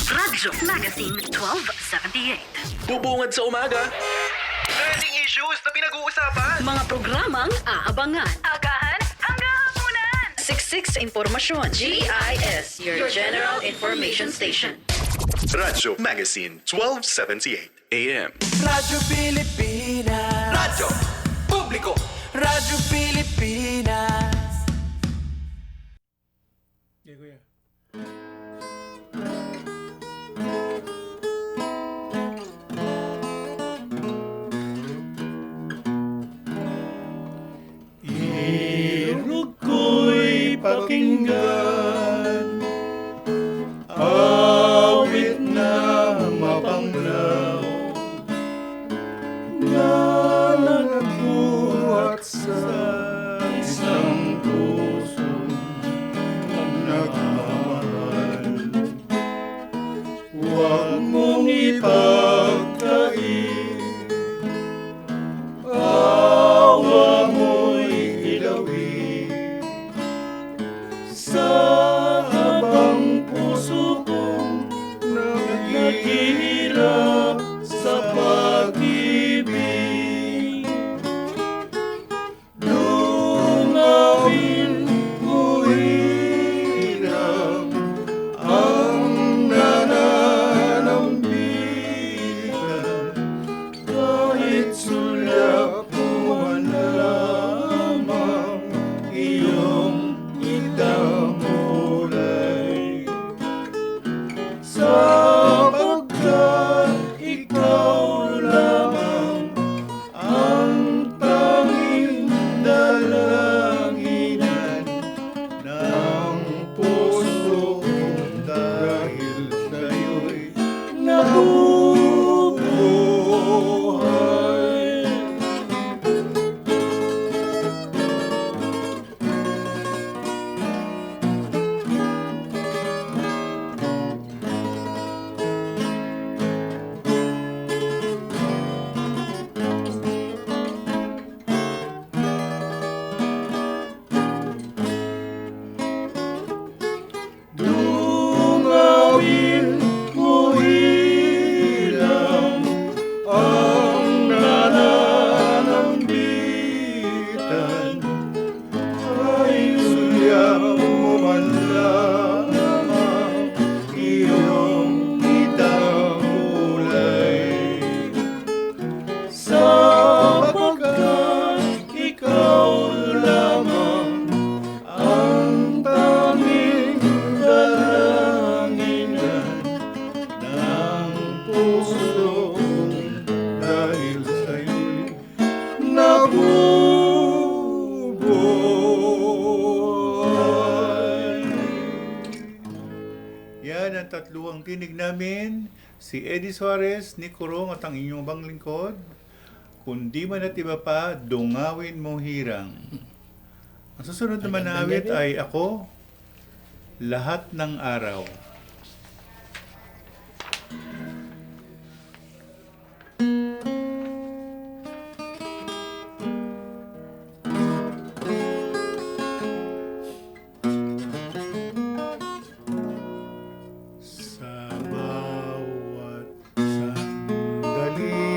Radyo Magazine 1278. Bubungad sa umaga. Trending issues na pinag-uusapan. Mga programang aabangan. Agahan hanggang hapunan. Siksik sa impormasyon. GIS, your general information station. Radyo Magazine 1278 AM. Radyo Pilipinas. Radyo Publiko. Radyo Pilipinas. Kuya. Irog ko'y pakinggan, awit na mapanglaw, na nagbuhat sa isang puso nagmamahal. Huwag mong ipagkait, awa mo'y ilawin sa habang puso kong naghihirap sa pag-ibig. Lungawin mo hirap ang nananambigan, kahit sulap mo man lamang iyong itamulay. Sapagkat ikaw lamang ang tanging dalanginan ng puso kong, dahil sa'yo'y nabubuhay. Dungawin mo ilang ang nananambitan, ay sulya mo man lamang iyong itamulay. Sapagkat ikaw lamang ang tanging dalanginan ng puso kong, dahil sa'yo'y nabubuhay. Yan ang tatluang tinig namin. Si Eddie Suarez, Nick Corong at ang inyong bang lingkod. Kung di man at iba pa, dungawin mo hirang. Ang susunod naman na awit ay Ako, Lahat ng Araw. Sa bawat sandali,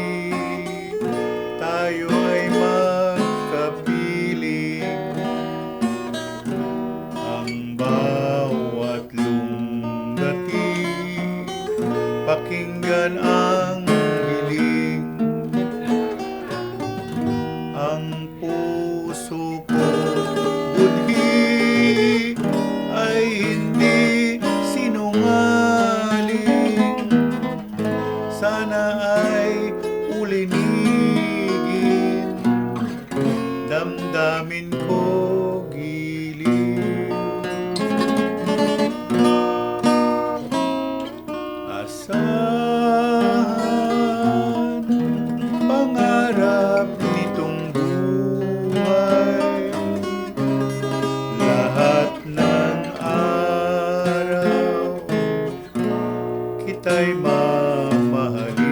tayo ay magkapiling. Ang bawat lungati, pakinggan ang hiling. Ang puso ko budhi ay hindi sinungaling. Sana ay ulinigin, damdamin ko giliw. Asahan pangarap nitong buhay, lahat ng araw kita'y mamahalin.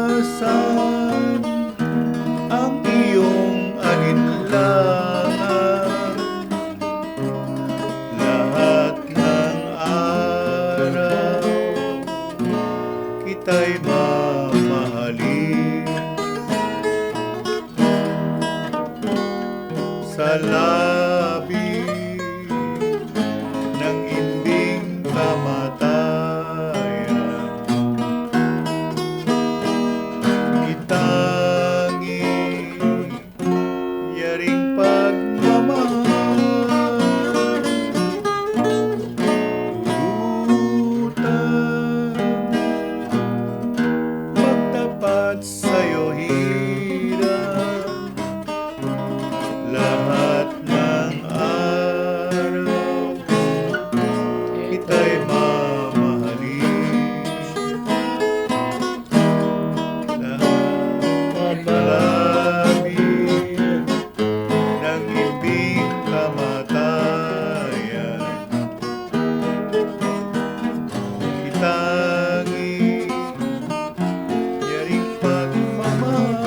Iwasan ang iyong alinlangan, sa labi ng inding kamatayan. Itangi yaring pagmamahal, lutang magtapat sa'yo hirap, lahat ng araw kita'y mamahalin. Lahat labi ng ibig kamatayan, itangi yaring pagmamahal,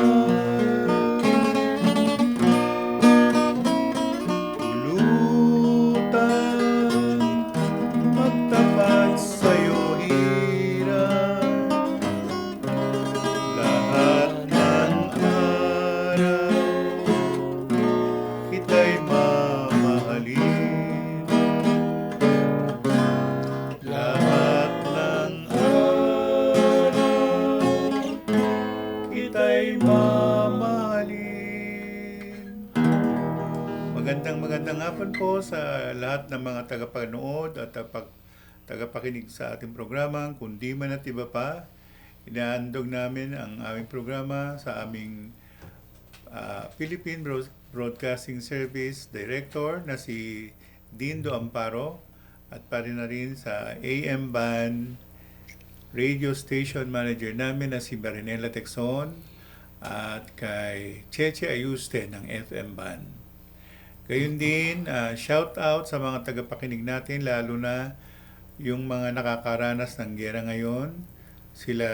lutang magtapat sa'yo hirap, lahat ng araw kita'y mamahalin. Lahat ng araw kita'y mamahalin. Magandang hapon po sa lahat ng mga tagapanood at tagapakinig sa ating programa. Kundi man at iba pa, inaandog namin ang aming programa sa aming Philippine Broadcasting Service Director na si Dindo Amparo, at pari na rin sa AM Band Radio Station Manager namin na si Marinela Texon, at kay Cheche Ayuste ng FM Band. Gayun din, shout out sa mga tagapakinig natin, lalo na yung mga nakakaranas ng giyera ngayon, sila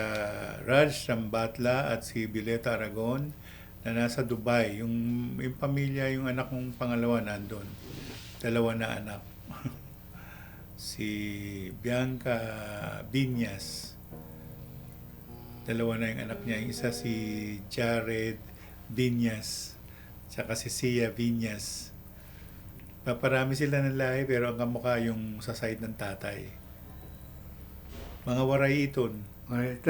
Raj Rambatla at si Bileta Aragon na nasa Dubai. Yung pamilya, yung anak kong pangalawa nandun. 2 na anak. Si Bianca Viñas. 2 na yung anak niya. Yung isa si Jared Viñas. Tsaka si Sia Viñas. Paparami sila ng lahi pero ang kamukha yung sa side ng tatay. Mga waray iton. Alright.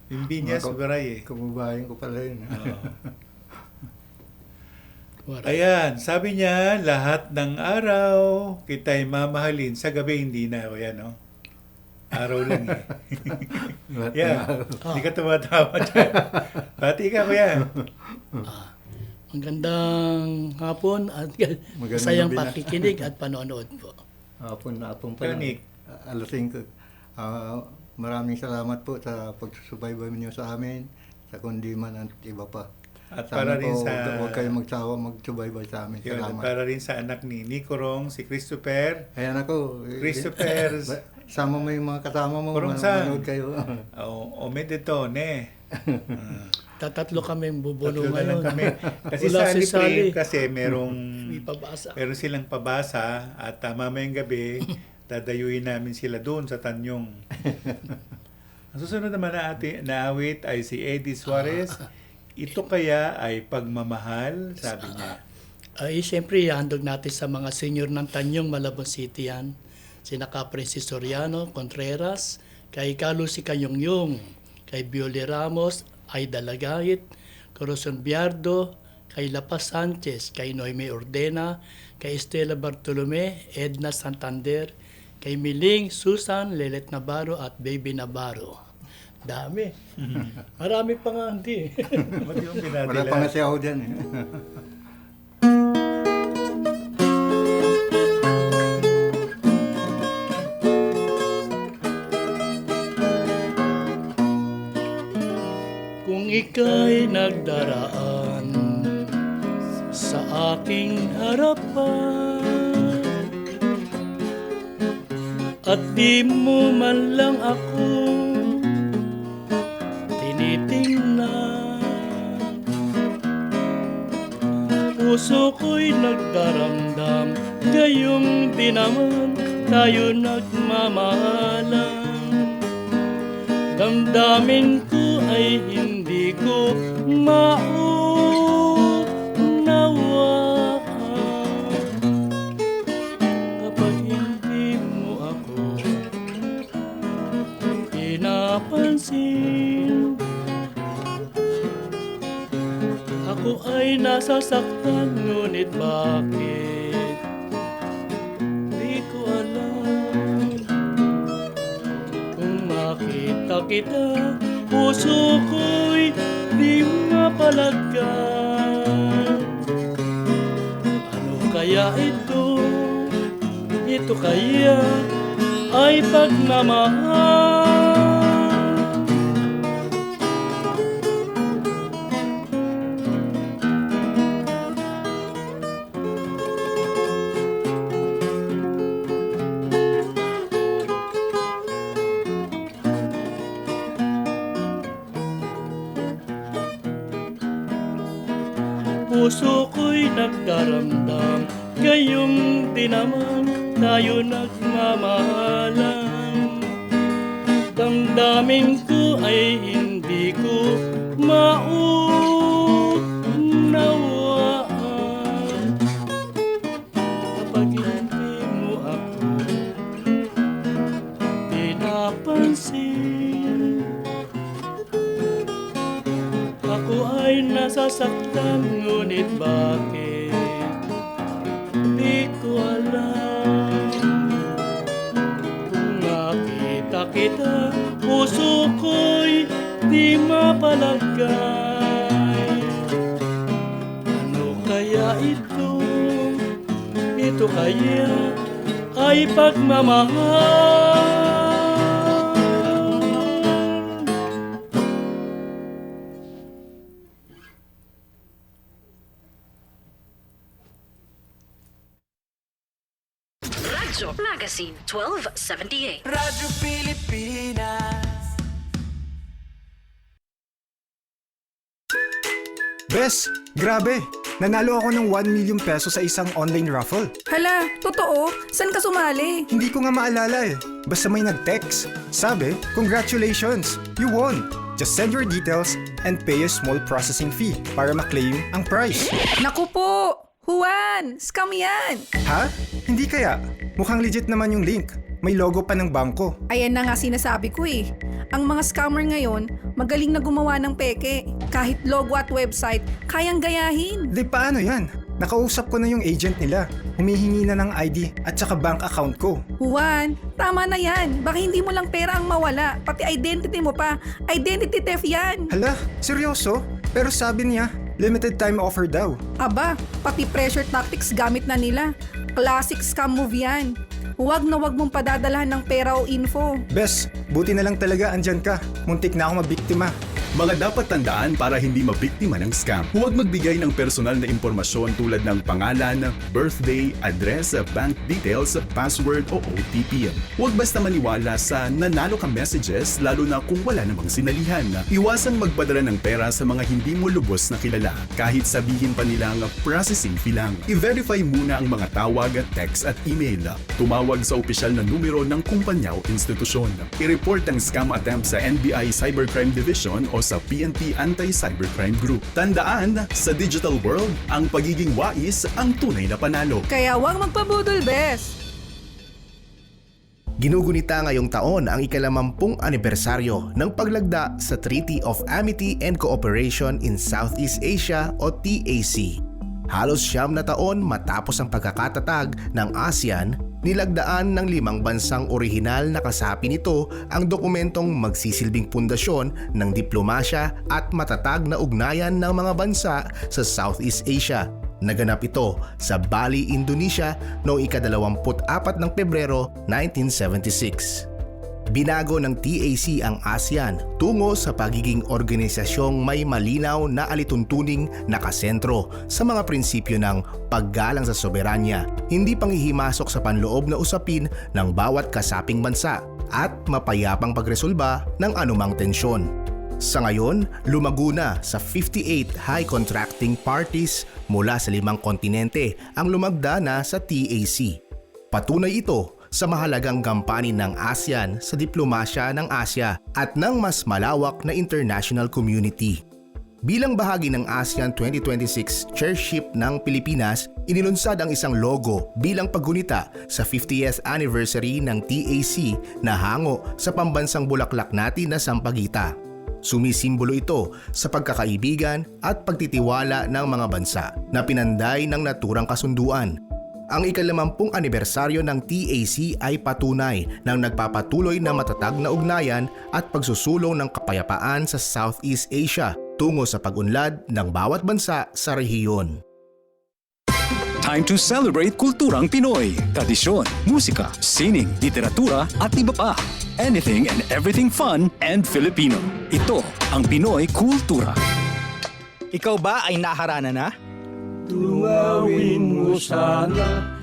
Yung Viñas, waray eh. Kamubayan ko pala yun. Ayan, sabi niya, lahat ng araw kita'y mamahalin. Sa gabi hindi na. O yan, no? Araw lang eh. Lahat ng Yeah, araw. hindi ka tumatawa dyan. Pati ka, kuya. Magandang hapon at Magandang sayang gabi na. pakikinig at panonood po. Hapon pa lang. Kanik. Alas 5. Maraming salamat po sa pagsusubaybay niyo sa amin, sa kundi man at iba pa. At Sana para rin po, sa... huwag kayong magsawa magsubaybay sa amin. Yun, at Salamat. para rin sa anak ni Nicorong, si Christopher. Ayan ako. Christopher. Sama mo yung mga kasama mo. Kurungsan. Manood kayo. O medetone. Tatatlo kami bubuno Tatlo na lang ngayon. kami. Kasi Wala sa si Sally. kasi May pabasa. meron silang pabasa at mamayang gabi dadayuin namin sila doon sa Tanyong. Ang susunod naman na awit ay si Eddie Suarez. Ito kaya ay pagmamahal, sabi niya. Ay, siyempre, ihandog natin sa mga senior ng Tanyong, Malabon City yan. Sina Kaprensis Soriano, Contreras, kay Carlos Kayongyong, kay Bioli Ramos, Aida Lagayit, Corazon Biardo, kay Lapas Sanchez, kay Noemi Ordena, kay Estela Bartolome, Edna Santander, kay Miling, Susan, Lelet Navarro at Baby Navarro. Dami. Marami pa nga hindi. Ba't yung pinadila? Wala pa nga si ako dyan. Kung ika'y nagdaraan sa aking harapan at di mo man lang ako tinitingnan, puso ko'y nagdaramdam, gayong di naman tayo nagmamahalan. Damdamin ko ay hindi ko maunawaan. nasasaktan, ngunit bakit? Di ko alam. Kung makita kita, puso ko'y di mapalagyan. Ano kaya ito? Ito kaya ay pagmamahal. Puso ko'y nagdaramdam, gayong di naman tayo nagmamahalan. Damdamin ko ay hindi ko maunawaan. Kapag hindi mo ako pinapansin, ako ay nasasaktan, ngunit bakit? Di ko alam. Kung makita kita, puso ko'y di mapalagay. Ano kaya ito? Ito kaya ay pagmamahal. Radyo Magazine 1278. Radyo Pilipinas. Bes, grabe! Nanalo ako ng 1 million peso sa isang online raffle. Hala, totoo? San ka sumali? Hindi ko nga maalala eh. Basta may nag-text. Sabi, congratulations! You won! Just send your details and pay a small processing fee para maklaim ang prize. Naku po! Juan! Scam yan! Ha? Hindi kaya? Mukhang legit naman yung link. May logo pa ng bangko. Ayan na nga sinasabi ko eh. Ang mga scammer ngayon, magaling na gumawa ng peke. Kahit logo at website, kayang gayahin. Di paano yan? Nakausap ko na yung agent nila. Humihingi na ng ID at saka bank account ko. Juan, tama na yan. Baka hindi mo lang pera ang mawala. Pati identity mo pa. Identity theft yan. Hala, seryoso? Pero sabi niya, limited time offer daw. Aba, pati pressure tactics gamit na nila. Classic scam move yan. Huwag na huwag mong padadalahan ng pera o info. Bes, buti na lang talaga andyan ka. Muntik na ako mabiktima. Mga dapat tandaan para hindi mabiktima ng scam. Huwag magbigay ng personal na impormasyon tulad ng pangalan, birthday, address, bank details, password o OTP. Huwag basta maniwala sa nanalo ka messages lalo na kung wala namang sinalihan. Iwasang magpadala ng pera sa mga hindi mo lubos na kilala kahit sabihin pa nilang processing fee lang. I-verify muna ang mga tawag, text at email. Tumawag sa opisyal na numero ng kumpanya o institusyon. I-report ang scam attempt sa NBI Cybercrime Division o sa PNP Anti-Cybercrime Group. Tandaan, sa digital world, ang pagiging wais ang tunay na panalo. Kaya huwag magpabudol, bes. Ginugunita ngayong taon ang ika-50 anibersaryo ng paglagda sa Treaty of Amity and Cooperation in Southeast Asia o TAC. Halos 9 na taon matapos ang pagkakatatag ng ASEAN, nilagdaan ng 5 bansang orihinal na kasapi nito ang dokumentong magsisilbing pundasyon ng diplomasya at matatag na ugnayan ng mga bansa sa Southeast Asia. Naganap ito sa Bali, Indonesia noong ika-24 ng Pebrero 1976. Binago ng TAC ang ASEAN tungo sa pagiging organisasyong may malinaw na alituntuning nakasentro sa mga prinsipyo ng paggalang sa soberanya, hindi panghihimasok sa panloob na usapin ng bawat kasaping bansa at mapayapang pagresolba ng anumang tensyon. Sa ngayon, lumago na sa 58 high contracting parties mula sa 5 kontinente ang lumagda na sa TAC. Patunay ito sa mahalagang gampanin ng ASEAN sa diplomasya ng Asya at ng mas malawak na international community. Bilang bahagi ng ASEAN 2026 Chairship ng Pilipinas, inilunsad ang isang logo bilang paggunita sa 50th anniversary ng TAC na hango sa pambansang bulaklak natin na Sampaguita. Sumisimbolo ito sa pagkakaibigan at pagtitiwala ng mga bansa na pinanday ng naturang kasunduan. Ang ika-50 anibersaryo ng TAC ay patunay ng nagpapatuloy na matatag na ugnayan at pagsusulong ng kapayapaan sa Southeast Asia tungo sa pag-unlad ng bawat bansa sa rehiyon. Time to celebrate kulturang Pinoy, tradisyon, musika, sining, literatura at iba pa. Anything and everything fun and Filipino. Ito ang Pinoy Kultura. Ikaw ba ay naharana na? Tunawin mo sana.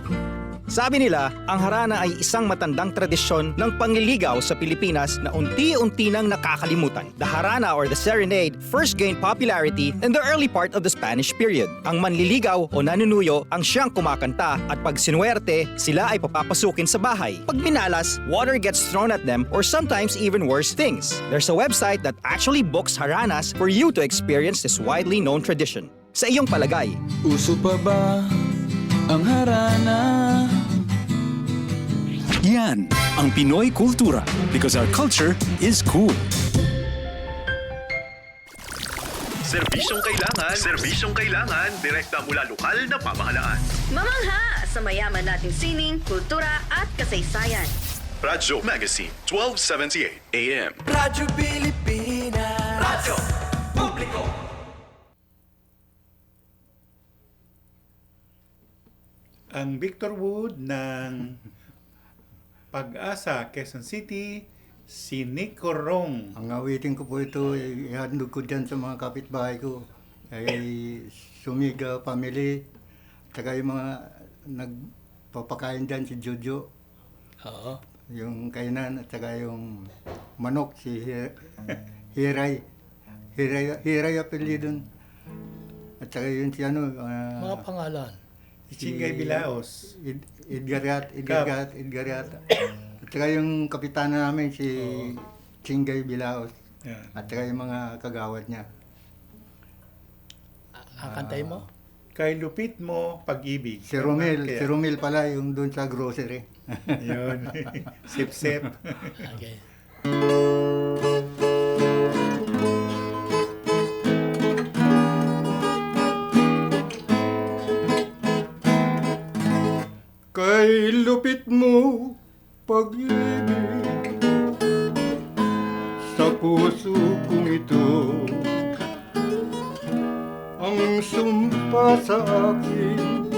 Sabi nila, ang harana ay isang matandang tradisyon ng pangliligaw sa Pilipinas na unti-unti nang nakakalimutan. The harana or the serenade first gained popularity in the early part of the Spanish period. Ang manliligaw o nanunuyo ang siyang kumakanta at pag sinuwerte, sila ay papapasukin sa bahay. Pag minalas, water gets thrown at them or sometimes even worse things. There's a website that actually books haranas for you to experience this widely known tradition. Sa iyong palagay, Uso pa ba ang harana? Yan ang Pinoy Kultura because our culture is cool. Serbisyong kailangan, direkta mula lokal na pamahalaan. Mamangha sa mayaman nating sining, kultura at kasaysayan. Radyo Magazine, 1278 AM. Radyo Pilipinas. Radyo Publiko. Ang Victor Wood ng Pag-asa, Quezon City, si Nick Corong. Ang awitin ko po ito, ihandog ko dyan sa mga kapitbahay ko. Ay Sumiga family, tsaka yung mga nagpapakain dyan si Jojo. Oo. Yung kainan at saka yung manok si Hiray. Hiray apelyido. At saka yun si ano. Mga pangalan. Chingay Bilaos. Edgarat. At saka yung kapitana namin si Chingay Bilaos. Yan. At saka yung mga kagawad niya. Ang kantay mo? Kay Lupit mo, Pag-ibig. Si Romel pala yung doon sa grocery. Yun. Sip-sip. Okay. Kay lupit mo pag-ibig sa puso kong ito, ang sumpa sa akin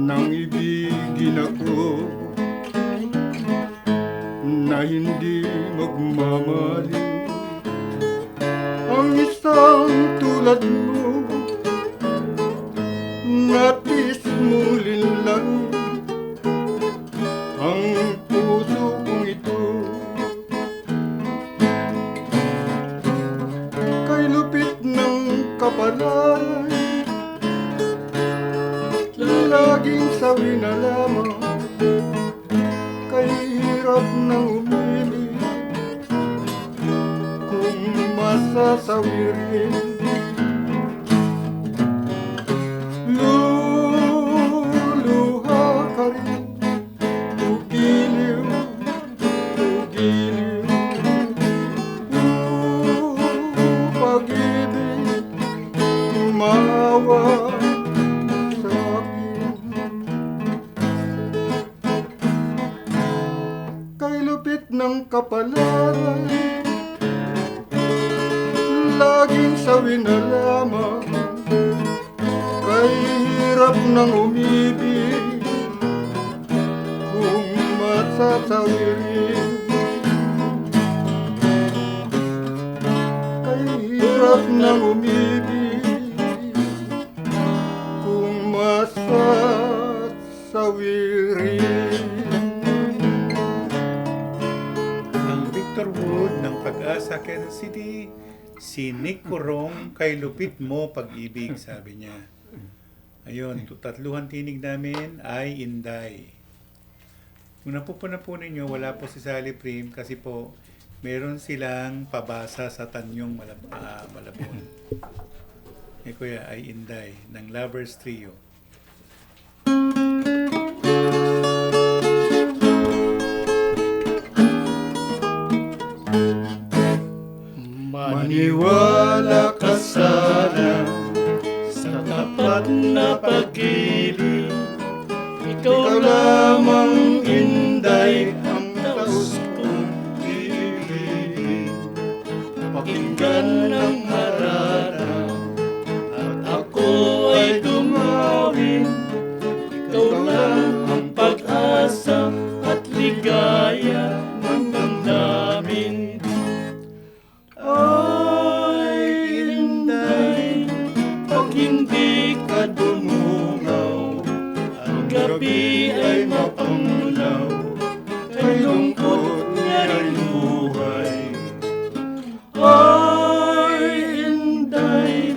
nang ibigin ako na hindi magmamaliw. Ang isang tulad mo natis mong linlang ang puso kong ito. Kay lupit ng kapalaran, laging sawi na lamang. Kay hirap ng umili, kung masasawi rin. Luluha ka rin, ugiliw, pag-ibig, umawa sa akin. Kay lupit ng kapalaran, laging sawi na lamang. Kay hirap ng umibig, kung masasawi rin. Kay hirap ng umibig, kung masasawi rin. Ang Victor Wood ng Pag-asa, Quezon City, si Nick Corong, Kay lupit mo pag-ibig, sabi niya. Ayun, tatluhan tinig namin ay Inday. Kung napupunan ninyo, wala po si Sally Prim kasi po meron silang pabasa sa Tanyong Malabon. Eh kuya, ay Inday ng Lovers Trio. Maniwala ka sana Sa tapat na pag-ibig, ikaw lamang Inday ang taos kong ibig. pakinggan ng harana, at ako ay tumawin. Ikaw lang ang pag-asa at ligaya ng damdamin. Ay, Inday, Pag hindi ka dumungaw, ang gabi ay mapanglaw, ay lungkot niya rin buhay. ay Inday,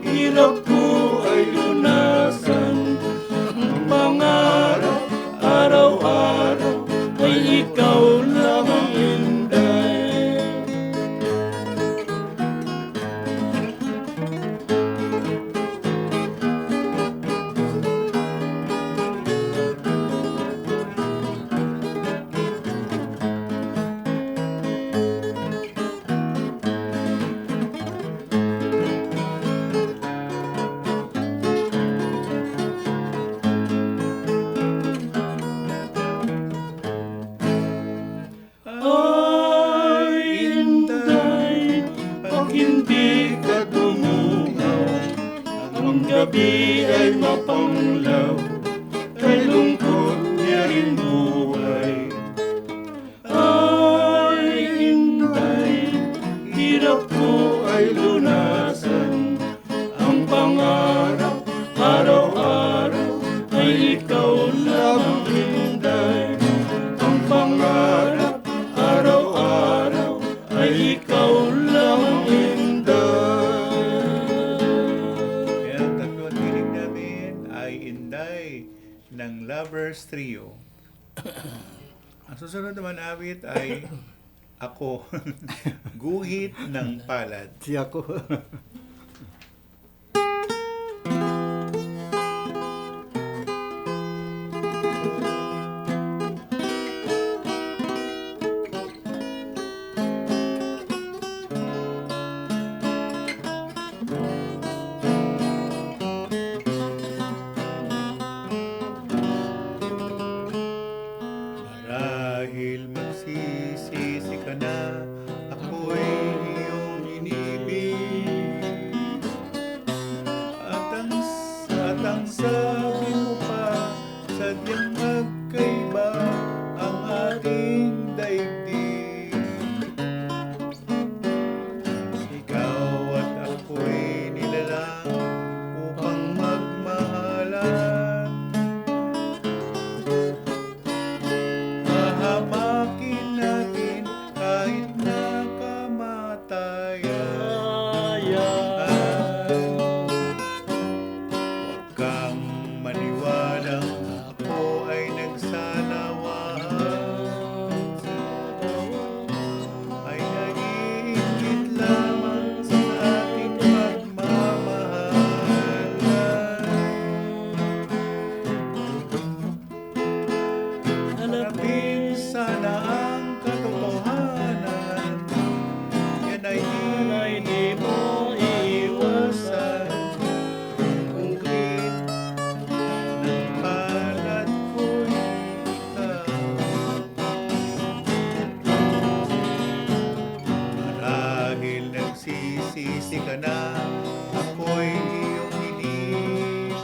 hirap ko ay lunasan. Ang pangarap araw-araw ay ikaw lamang, Inday. Ay, Inday, pag hindi ka dumungaw, ang gabi ay mapanglaw, kay lungkot niya rin buhay. Ay, Inday, hirap ko ay lunasan. Ang pangarap araw-araw ay ikaw lamang, Inday. Ang pangarap araw-araw ay ikaw lamang, Inday. Kaya ang tatlong tinig namin ay Inday ng Lovers Trio. Ang susunod naman awit ay Ako, Guhit ng Palad. Si ako. Marahil magsisisi ka na, ako'y iyong inibig. At ang sabi mo pa, sadyang magkaiba ang ating daigdig. Ikaw at ako'y nilalang upang magmahalan. Hahamakin natin kahit na kamatayan. Huwag kang maniwalang ako ay nagsalawahan. Ay nag-iingit lamang sa ating pagmamahalan. Hanapin sana ang katotohanan, yan ay di mo iiwasan. Kungkit ng palad ko'y ikaw. Marahil nagsisisi ka na, ako'y iyong inibig.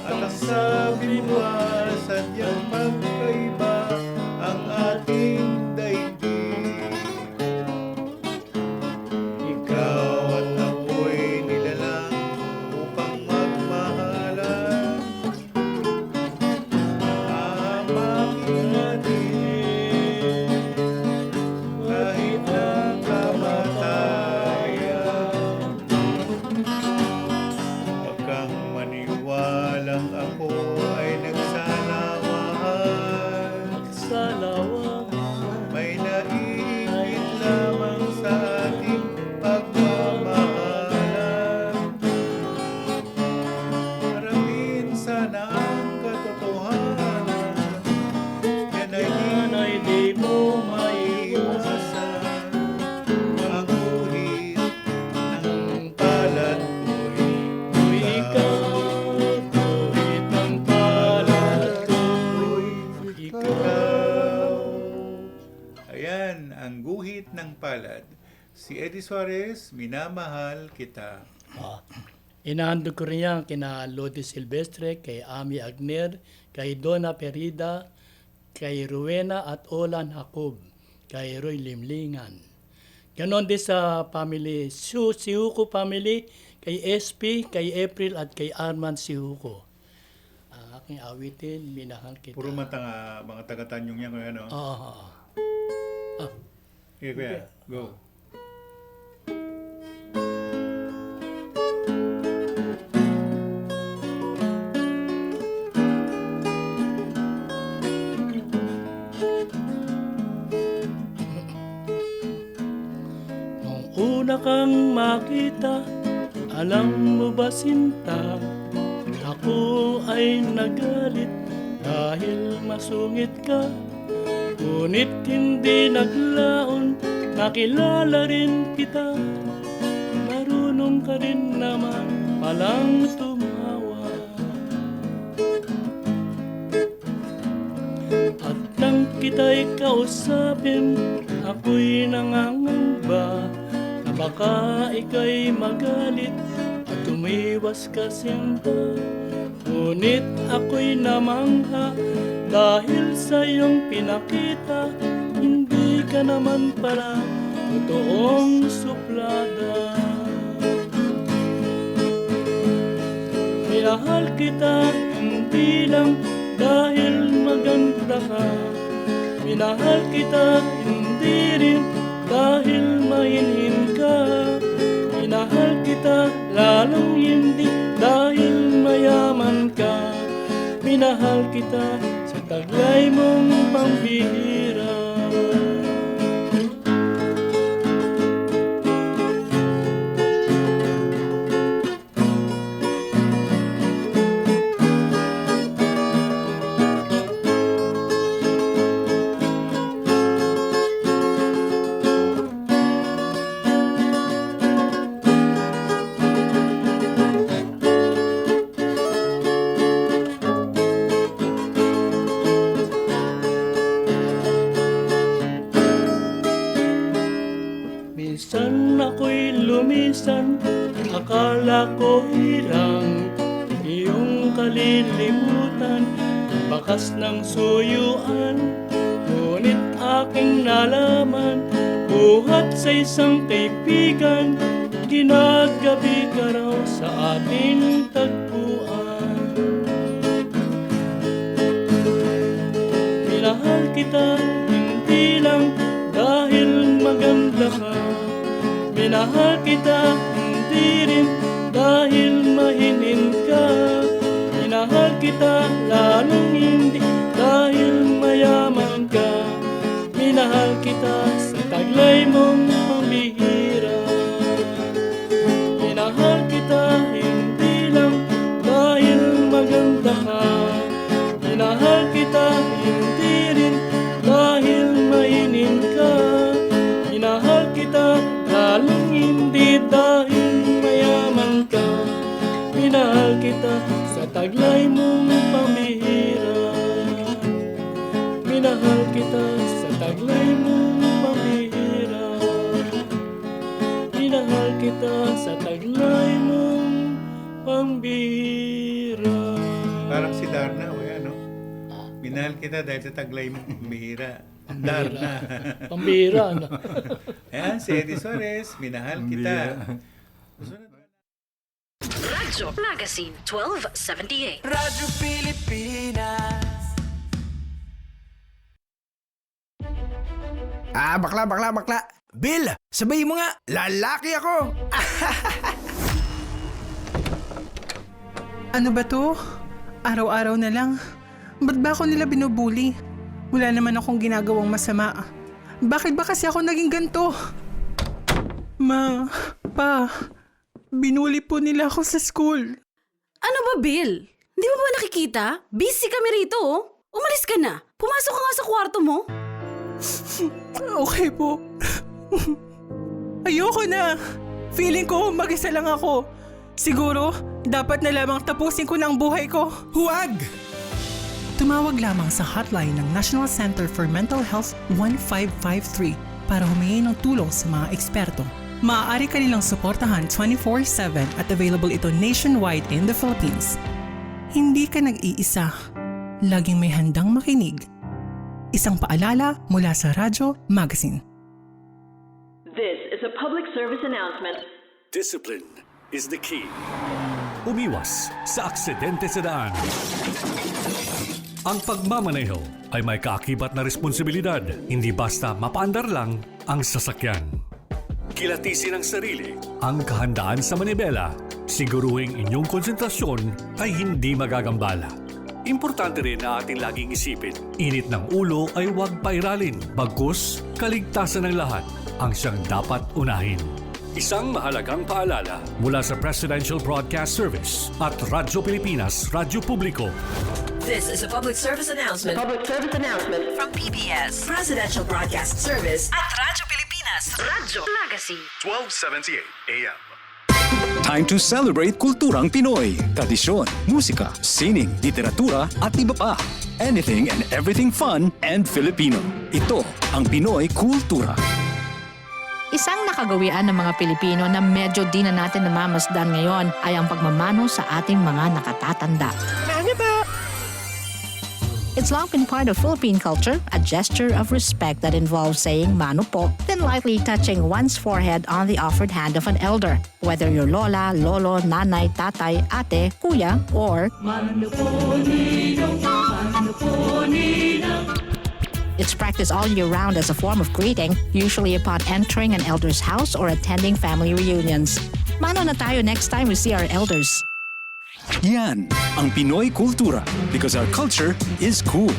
At ang sabi mo ay sadyang magkaiba ang ating daigdig. Ikaw at ako'y nilalang upang magmahalan. Hahamakin natin kahit na kamatayan. Huwag kang maniwalang ako ay nagsasabi palad. Si Eddie Suarez, minamahal kita. Inahandog ko rin yan kina Lodi Silvestre, kay Ami Agner, kay Donna Perida, kay Rowena at Olan Jacob, kay Roy Limlingan. Ganon din sa family, Sihuko family, kay SP, kay April at kay Arman Sihuko. Aking awitin, minahal kita. Puro mga taga-Tanyong yan, kuya, no? Sige, kuya. Go. Nung una kang makita, alam mo ba sinta, ako ay nagalit dahil masungit ka. Ngunit hindi naglaon, nakilala rin kita. Marunong ka rin naman palang tumawa. At nang kita'y kausapin, ako'y nangangamba na baka ika'y magalit at tumiwas ka sinta. Ngunit ako'y namangha dahil sa iyong pinakita, hindi ka naman pala totoong suplada. Minahal kita hindi lang dahil maganda ka. Minahal kita hindi rin dahil mahinhin ka. Minahal kita lalong hindi dahil mayaman ka. Minahal kita sa taglay mong pambihira. Minsan ako'y lumisan, akala ko hirang iyong kalilimutan, bakas ng suyuan. Ngunit aking nalaman, buhat sa isang kaibigan, ginagabi ka raw sa ating tagpuan. Minahal kita hindi lang dahil maganda ka. Minahal kita hindi rin dahil mahinin ka. Minahal kita lalong hindi dahil mayaman ka. Minahal kita sa taglay mong pambihira. Minahal kita hindi lang dahil maganda ka. Minahal kita hindi rin dahil mahinin ka. Minahal kita lalong hindi dahil mayaman ka. Minahal kita sa taglay mong pambihira. Minahal kita sa taglay mong pambihira. Minahal kita sa taglay mong pambihira. Parang si Darna, kuya, no? Minahal kita dahil sa taglay mong pambihira. Darna. Pambihira, no? Ayan, si Eddie Suarez, minahal kita. Radyo Magazine 1278. Radyo Pilipinas. Bakla. Bill, sabay mo nga, lalaki ako. Ano ba to? Araw-araw na lang. Ba't ba ako nila binubuli? Wala naman akong ginagawang masama. Bakit ba kasi ako naging ganito? Ma, pa, binuli po nila ako sa school. Ano ba, Bill? Hindi mo ba nakikita? Busy kami rito, oh. Umalis ka na. Pumasok ka nga sa kwarto mo. Okay po. Ayoko na. Feeling ko mag-isa lang ako. Siguro, dapat na lamang tapusin ko na ang buhay ko. Huwag! Tumawag lamang sa hotline ng National Center for Mental Health 1553 para humingi ng tulong sa mga eksperto. Maaari ka nilang suportahan 24/7 at available ito nationwide in the Philippines. Hindi ka nag-iisa. Laging may handang makinig. Isang paalala mula sa Radyo Magazine. This is a public service announcement. Discipline is the key. Umiwas sa aksidente sa daan. Ang pagmamaneho ay may kaakibat na responsibilidad. Hindi basta mapaandar lang ang sasakyan. Kilatisin ang sarili, ang kahandaan sa manibela. Siguruhing inyong konsentrasyon ay hindi magagambala. Importante rin na ating laging isipin, init ng ulo ay huwag pairalin. Bagkus, kaligtasan ng lahat ang siyang dapat unahin. Isang mahalagang paalala mula sa Presidential Broadcast Service at Radyo Pilipinas, Radyo Publiko. This is a public service announcement. Public service announcement from PBS, Presidential Broadcast Service at Radyo Pilipinas, Radyo Magazine. 1278 AM. Time to celebrate kulturang Pinoy. Tradisyon, musika, sining, literatura at iba pa. Anything and everything fun and Filipino. Ito ang Pinoy Kultura. Isang nakagawian ng mga Pilipino na medyo di na natin namamasdan ngayon ay ang pagmamano sa ating mga nakatatanda. It's long been part of Philippine culture, a gesture of respect that involves saying mano po, then lightly touching one's forehead on the offered hand of an elder, whether you're lola, lolo, nanay, tatay, ate, kuya, or mano po ninong, mano po ninong. It's practiced all year round as a form of greeting, usually upon entering an elder's house or attending family reunions. Mano na tayo next time we see our elders. Yan ang Pinoy Kultura because our culture is cool.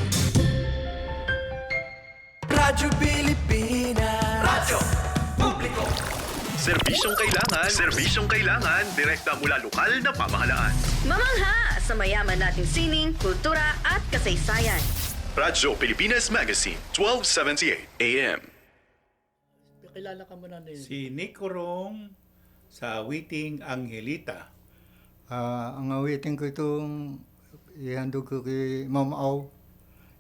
Radyo Pilipinas. Radyo Publiko. Serbisyong kailangan, direkta mula lokal na pamahalaan. Mamangha sa mayaman nating sining, kultura at kasaysayan. Radyo Pilipinas Magazine, 1278 AM. Kilala ka muna na yun. Si Nick Corong sa awiting Angelita. Ang awitin ko itong ihandog ko kay Ma'am Au,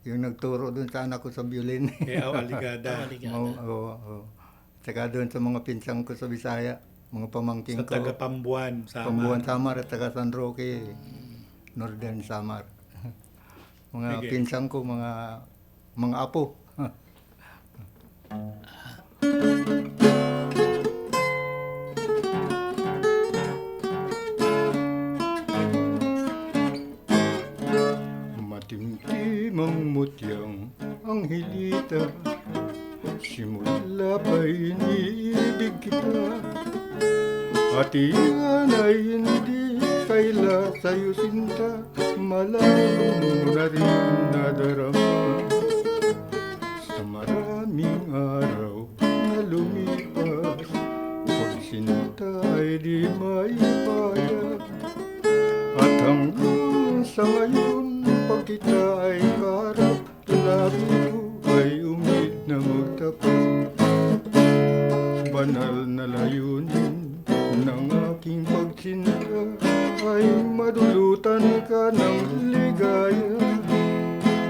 yung nagturo doon sa anak ko sa violin. Kay Au Aligada. Oo. Saka doon sa mga pinsang ko sa Bisaya, mga pamangking ko. Sa taga Pambuan, Samar. Pambuan, Samar at taga San Roque, Northern Samar. Mga Sige. pinsang ko, mga apo. Matimtimang mutyang Angelita, simula pa'y iniibig kita. At iyan ay hindi kaila sa'yo sinta, malayo mo na rin nadarama. Sa maraming araw na lumipas, pagsinta ay di maipayag. At hanggang sa ngayon, pag kita ay karap, labi ko ay umid na magtapat. Banal na layunin ng aking pagsinta ay madulutan ka ng ligaya.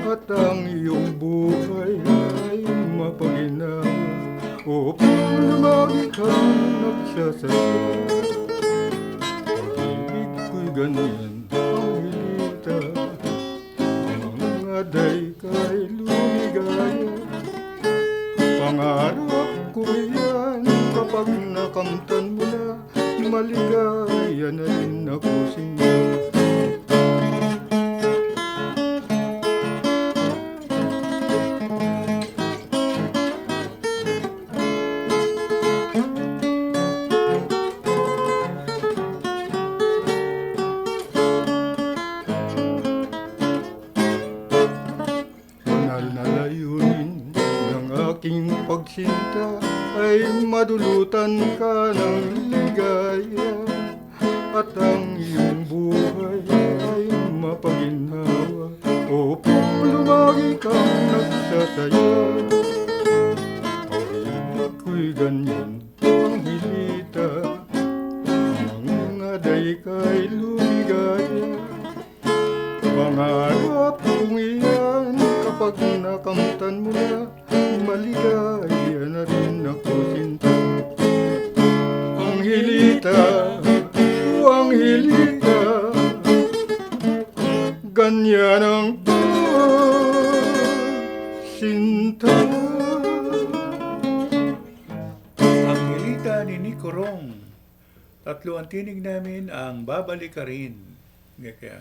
At ang iyong buhay ay mapaginawa. O palagi kang nagsasaya. Pag-ibig ko'y ganyan, Angelita, day kay lumigaya. Pangarap ko yan kapag nakamtan mo na, maligaya na rin ako sinyo. Pagsinta ay madulutan ka ng ligaya. At ang iyong buhay ay mapaginhawa. O lumagi kang nagsasaya. Pag-ibig ko'y ganyan, Angelita, mga day kay lumigaya. Pangarap kong iyan kapag nakamtan mo na, maligaya na rin ako sinta. Angelita, oh Angelita, ganyan ang sinta. Angelita ni Nicorong. Tatlo ang tinig namin ang babalik ka rin. Kaya,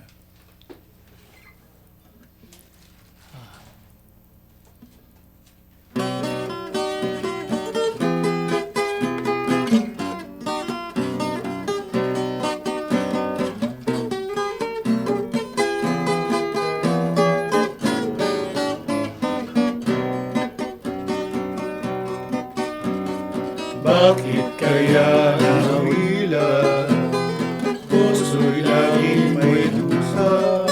bakit kaya nawila? Puso'y laging may dusa.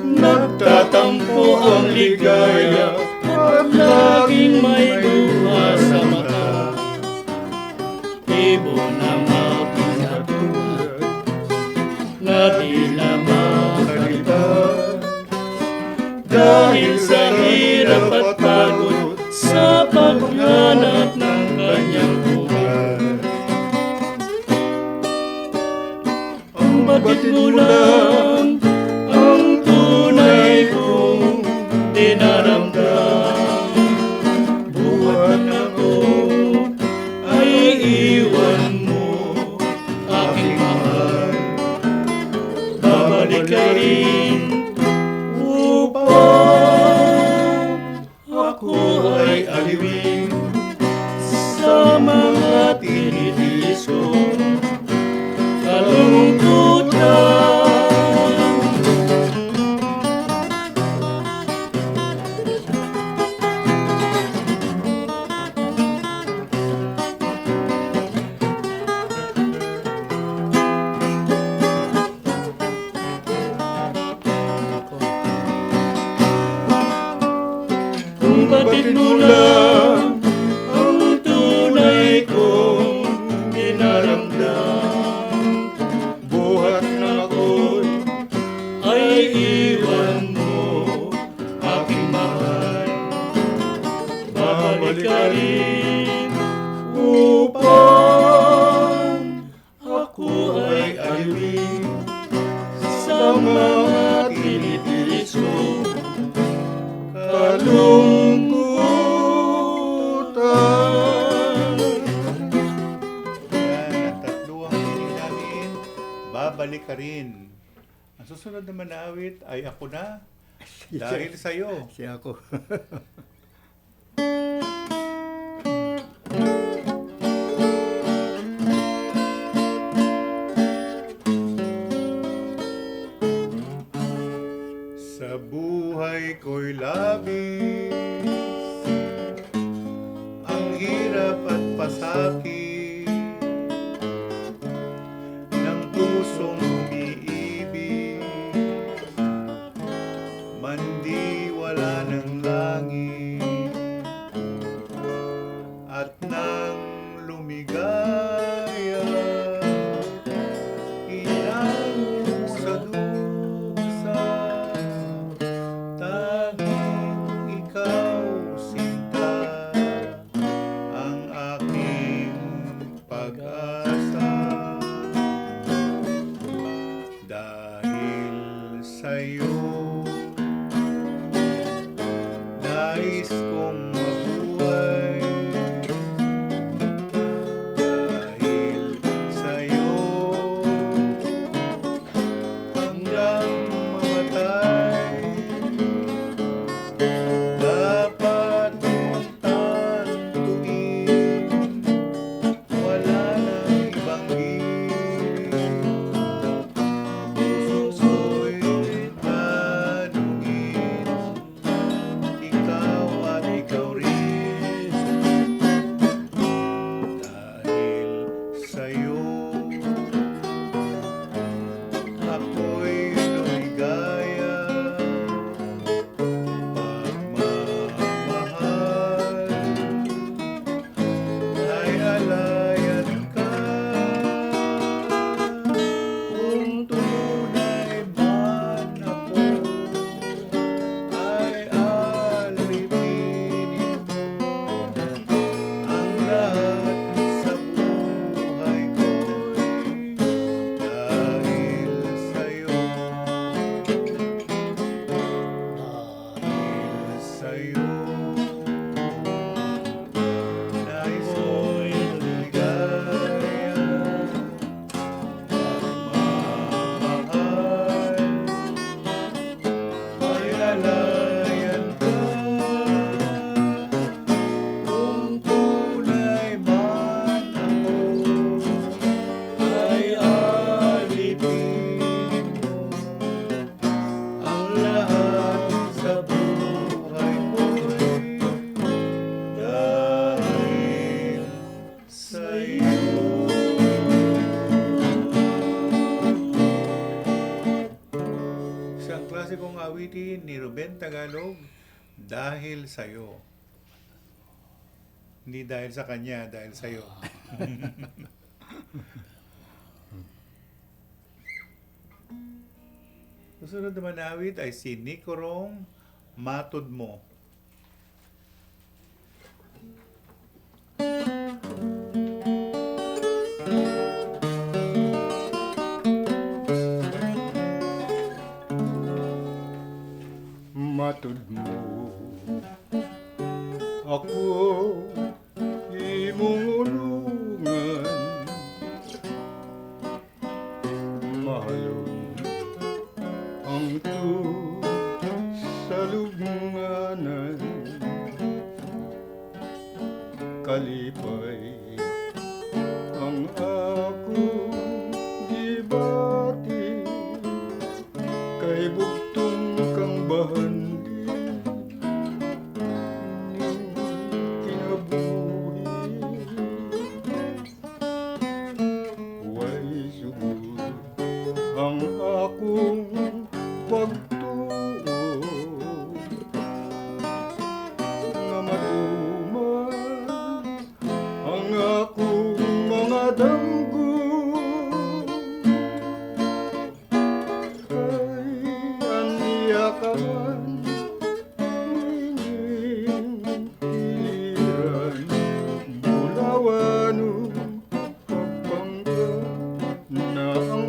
Nagtatampo ang ligaya at laging may luha sa mata. Ibon na mapinatulad na di na makalitan dahil sa hirap at pagod sa paghanap ng kanyang buhay. Ang batid mo lang ang tunay kong dinaramdam. Buhat ako ay iwan mo, aking mahal. Babalik ka rin upang ako ay aliwin sa mga tinitiis kong kalungkutan. Kung batid mo lang ang tunay kong dinaramdam, buhat na ako'y ay iwan mo, aking mahal. Babalik ka rin upang ako ay aliwin sa mga tinitiis kong kalungkutan. yan ang tatlo ang tinig namin. Babalik ka rin. Ang susunod naman na awit ay Ako Na dahil sa'yo. Siya ako. Sa buhay ko'y labis ang hirap at pasakit ng pusong umiibig, mandi wala ng langit at nang lumigaya inang sa dusa. Tanging ikaw, sinta, ang aking pag-asa. Dahil sa'yo, nais kong mabuhay. Dahil sa'yo, hanggang mamatay. Dapat mong tantuin, wala nang ibang giling. Puso ko'y klase kong awitin ni Ruben Tagalog, Dahil Sa'yo. Hindi dahil sa kanya, dahil sa'yo. Susunod naman na awit ay si Nicorong, Matod Mo. Matod mo ako imong ulungan, mahalong ang sa lubnganan, kalipay ang akong gibati, kay bugtong kang bahandi ang akong pagtuo nga matuman ang akong mga damgo, kay aniya ka man ining hiliran, bulawanong pagpangga na ang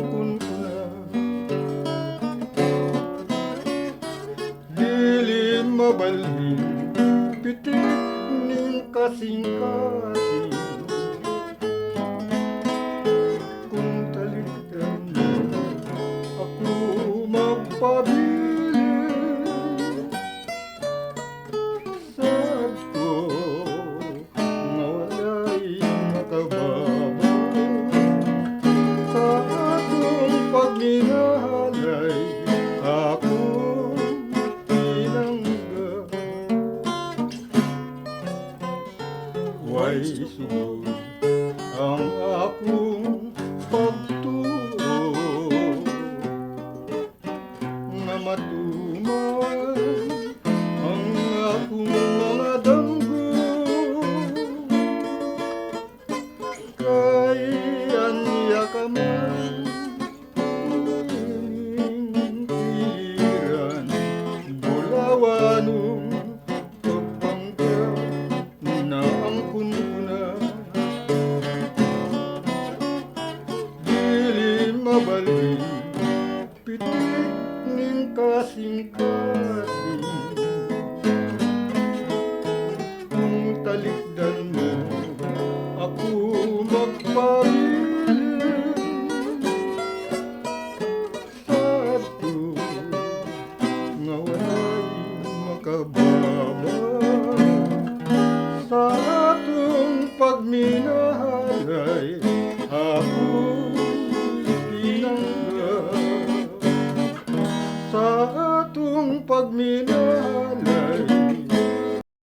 mabalhin, pitik ning kasing-kasing, kung talikdan mo ako magpabilin, sad ko nga wala'y makababa sa akong pagminahalay, akong way sugod ang akong pagtuo nga matuman ang akong mga damgo, kay aniya ka man ining hiliran, bulawanong na ang kununa, dili mabalhin, pitik ning kasing-kasing, kung talikdan mo ako magpabilin, sad ko nga wala'y makababa sa atong pagminahalay, akong pinangga sa atong pagminahalay.